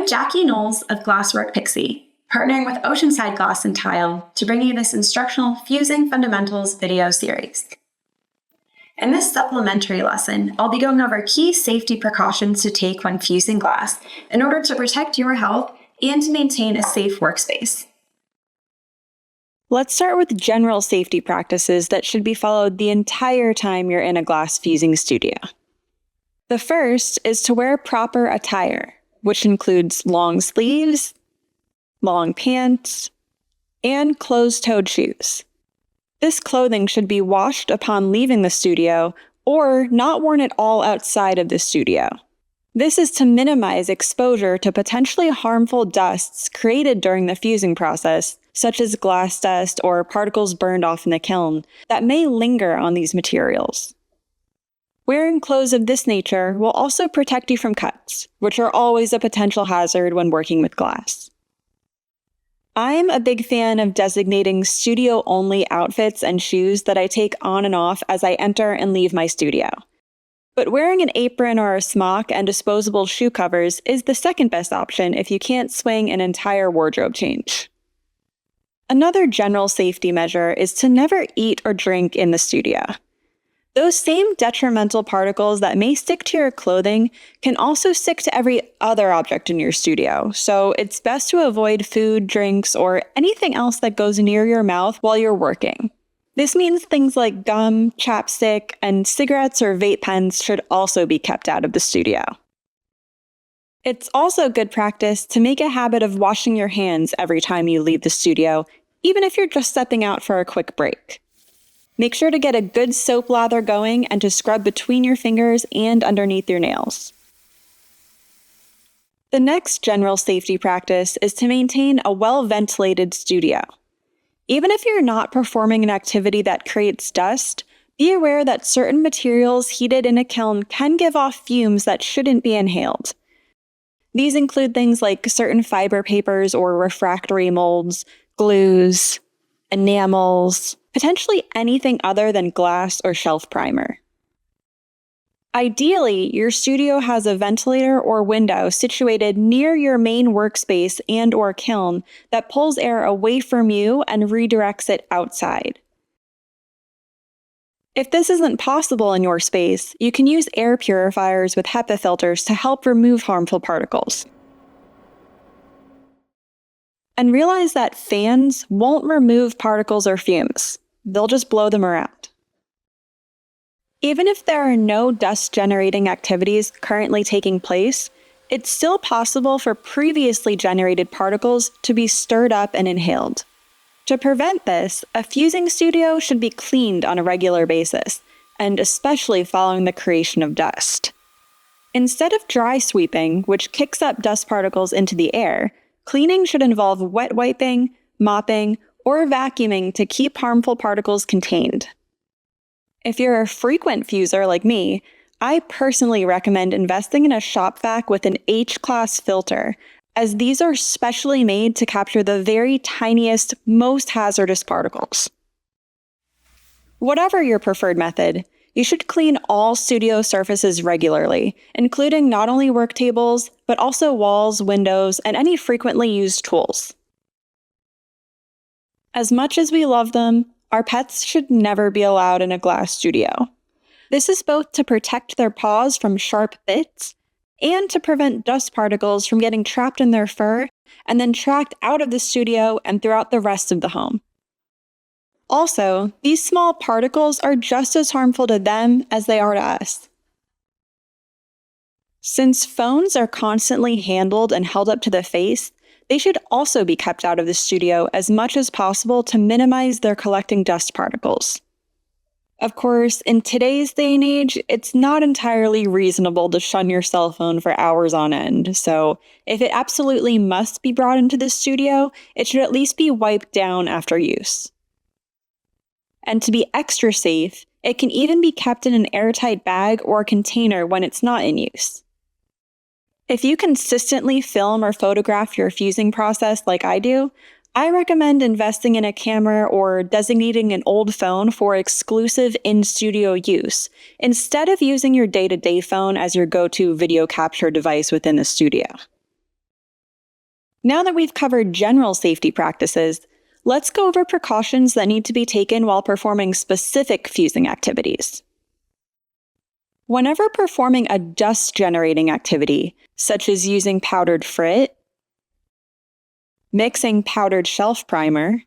I'm Jackie Knowles of Glasswork Pixie, partnering with Oceanside Glass and Tile to bring you this instructional Fusing Fundamentals video series. In this supplementary lesson, I'll be going over key safety precautions to take when fusing glass in order to protect your health and to maintain a safe workspace. Let's start with general safety practices that should be followed the entire time you're in a glass fusing studio. The first is to wear proper attire, which includes long sleeves, long pants, and closed-toed shoes. This clothing should be washed upon leaving the studio or not worn at all outside of the studio. This is to minimize exposure to potentially harmful dusts created during the fusing process, such as glass dust or particles burned off in the kiln, that may linger on these materials. Wearing clothes of this nature will also protect you from cuts, which are always a potential hazard when working with glass. I'm a big fan of designating studio-only outfits and shoes that I take on and off as I enter and leave my studio. But wearing an apron or a smock and disposable shoe covers is the second best option if you can't swing an entire wardrobe change. Another general safety measure is to never eat or drink in the studio. Those same detrimental particles that may stick to your clothing can also stick to every other object in your studio, so it's best to avoid food, drinks, or anything else that goes near your mouth while you're working. This means things like gum, chapstick, and cigarettes or vape pens should also be kept out of the studio. It's also good practice to make a habit of washing your hands every time you leave the studio, even if you're just stepping out for a quick break. Make sure to get a good soap lather going and to scrub between your fingers and underneath your nails. The next general safety practice is to maintain a well-ventilated studio. Even if you're not performing an activity that creates dust, be aware that certain materials heated in a kiln can give off fumes that shouldn't be inhaled. These include things like certain fiber papers or refractory molds, glues, enamels, potentially anything other than glass or shelf primer. Ideally, your studio has a ventilator or window situated near your main workspace and/or kiln that pulls air away from you and redirects it outside. If this isn't possible in your space, you can use air purifiers with HEPA filters to help remove harmful particles. And realize that fans won't remove particles or fumes. They'll just blow them around. Even if there are no dust-generating activities currently taking place, it's still possible for previously generated particles to be stirred up and inhaled. To prevent this, a fusing studio should be cleaned on a regular basis, and especially following the creation of dust. Instead of dry sweeping, which kicks up dust particles into the air, cleaning should involve wet wiping, mopping, or vacuuming to keep harmful particles contained. If you're a frequent fuser like me, I personally recommend investing in a shop vac with an H-class filter, as these are specially made to capture the very tiniest, most hazardous particles. Whatever your preferred method, you should clean all studio surfaces regularly, including not only work tables, but also walls, windows, and any frequently used tools. As much as we love them, our pets should never be allowed in a glass studio. This is both to protect their paws from sharp bits and to prevent dust particles from getting trapped in their fur and then tracked out of the studio and throughout the rest of the home. Also, these small particles are just as harmful to them as they are to us. Since phones are constantly handled and held up to the face, they should also be kept out of the studio as much as possible to minimize their collecting dust particles. Of course, in today's day and age, it's not entirely reasonable to shun your cell phone for hours on end, so if it absolutely must be brought into the studio, it should at least be wiped down after use. And to be extra safe, it can even be kept in an airtight bag or container when it's not in use. If you consistently film or photograph your fusing process like I do, I recommend investing in a camera or designating an old phone for exclusive in-studio use, instead of using your day-to-day phone as your go-to video capture device within the studio. Now that we've covered general safety practices, let's go over precautions that need to be taken while performing specific fusing activities. Whenever performing a dust-generating activity, such as using powdered frit, mixing powdered shelf primer,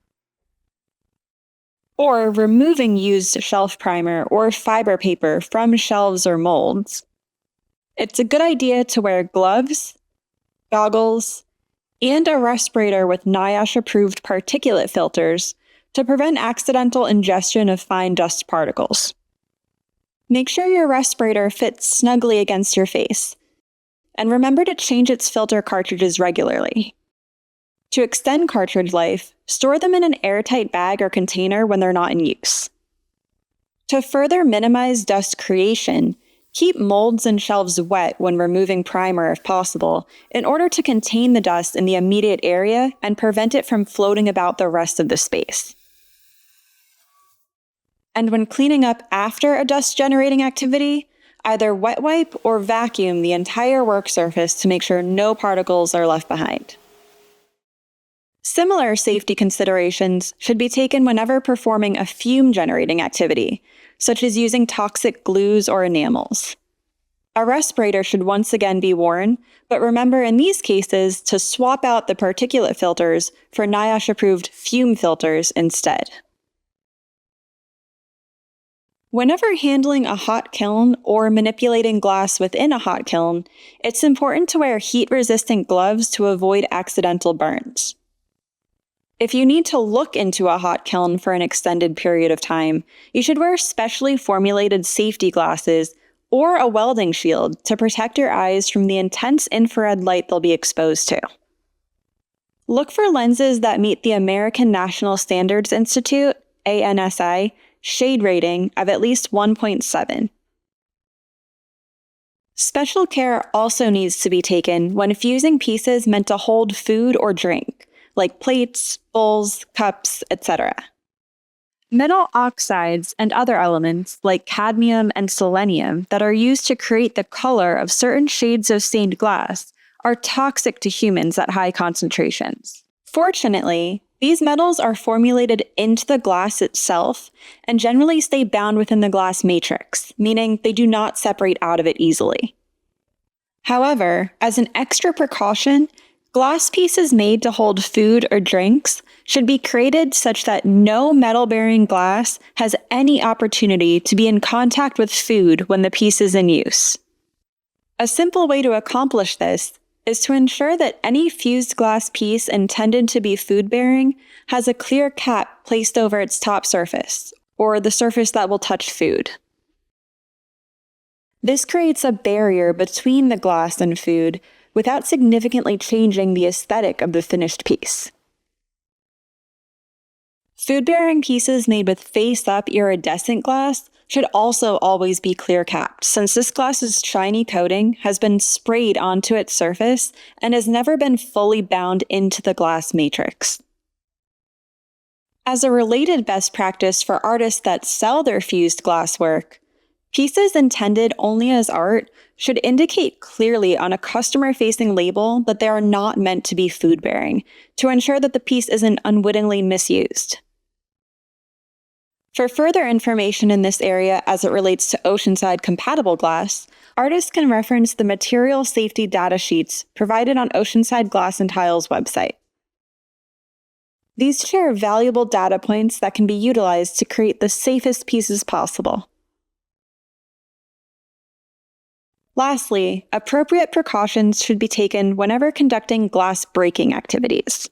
or removing used shelf primer or fiber paper from shelves or molds, it's a good idea to wear gloves, goggles, and a respirator with NIOSH-approved particulate filters to prevent accidental ingestion of fine dust particles. Make sure your respirator fits snugly against your face, and remember to change its filter cartridges regularly. To extend cartridge life, store them in an airtight bag or container when they're not in use. To further minimize dust creation, keep molds and shelves wet when removing primer if possible, in order to contain the dust in the immediate area and prevent it from floating about the rest of the space. And when cleaning up after a dust-generating activity, either wet wipe or vacuum the entire work surface to make sure no particles are left behind. Similar safety considerations should be taken whenever performing a fume-generating activity, such as using toxic glues or enamels. A respirator should once again be worn, but remember in these cases to swap out the particulate filters for NIOSH-approved fume filters instead. Whenever handling a hot kiln or manipulating glass within a hot kiln, it's important to wear heat-resistant gloves to avoid accidental burns. If you need to look into a hot kiln for an extended period of time, you should wear specially formulated safety glasses or a welding shield to protect your eyes from the intense infrared light they'll be exposed to. Look for lenses that meet the American National Standards Institute, ANSI, shade rating of at least 1.7. Special care also needs to be taken when fusing pieces meant to hold food or drink, like plates, bowls, cups, etc. Metal oxides and other elements, like cadmium and selenium, that are used to create the color of certain shades of stained glass, are toxic to humans at high concentrations. Fortunately, these metals are formulated into the glass itself and generally stay bound within the glass matrix, meaning they do not separate out of it easily. However, as an extra precaution, glass pieces made to hold food or drinks should be created such that no metal-bearing glass has any opportunity to be in contact with food when the piece is in use. A simple way to accomplish this is to ensure that any fused glass piece intended to be food-bearing has a clear cap placed over its top surface, or the surface that will touch food. This creates a barrier between the glass and food without significantly changing the aesthetic of the finished piece. Food-bearing pieces made with face-up iridescent glass should also always be clear-capped, since this glass's shiny coating has been sprayed onto its surface and has never been fully bound into the glass matrix. As a related best practice for artists that sell their fused glass work, pieces intended only as art should indicate clearly on a customer-facing label that they are not meant to be food-bearing, to ensure that the piece isn't unwittingly misused. For further information in this area as it relates to Oceanside Compatible glass, artists can reference the material safety data sheets provided on Oceanside Glass and Tile's website. These share valuable data points that can be utilized to create the safest pieces possible. Lastly, appropriate precautions should be taken whenever conducting glass breaking activities.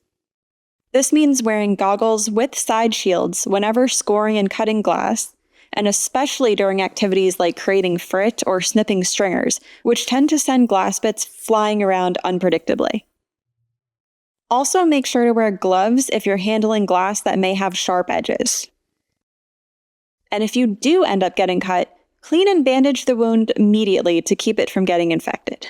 This means wearing goggles with side shields whenever scoring and cutting glass, and especially during activities like creating frit or snipping stringers, which tend to send glass bits flying around unpredictably. Also, make sure to wear gloves if you're handling glass that may have sharp edges. And if you do end up getting cut, clean and bandage the wound immediately to keep it from getting infected.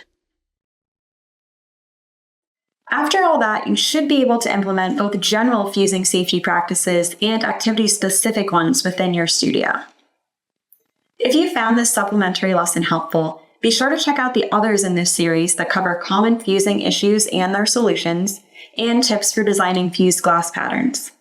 After all that, you should be able to implement both general fusing safety practices and activity-specific ones within your studio. If you found this supplementary lesson helpful, be sure to check out the others in this series that cover common fusing issues and their solutions, and tips for designing fused glass patterns.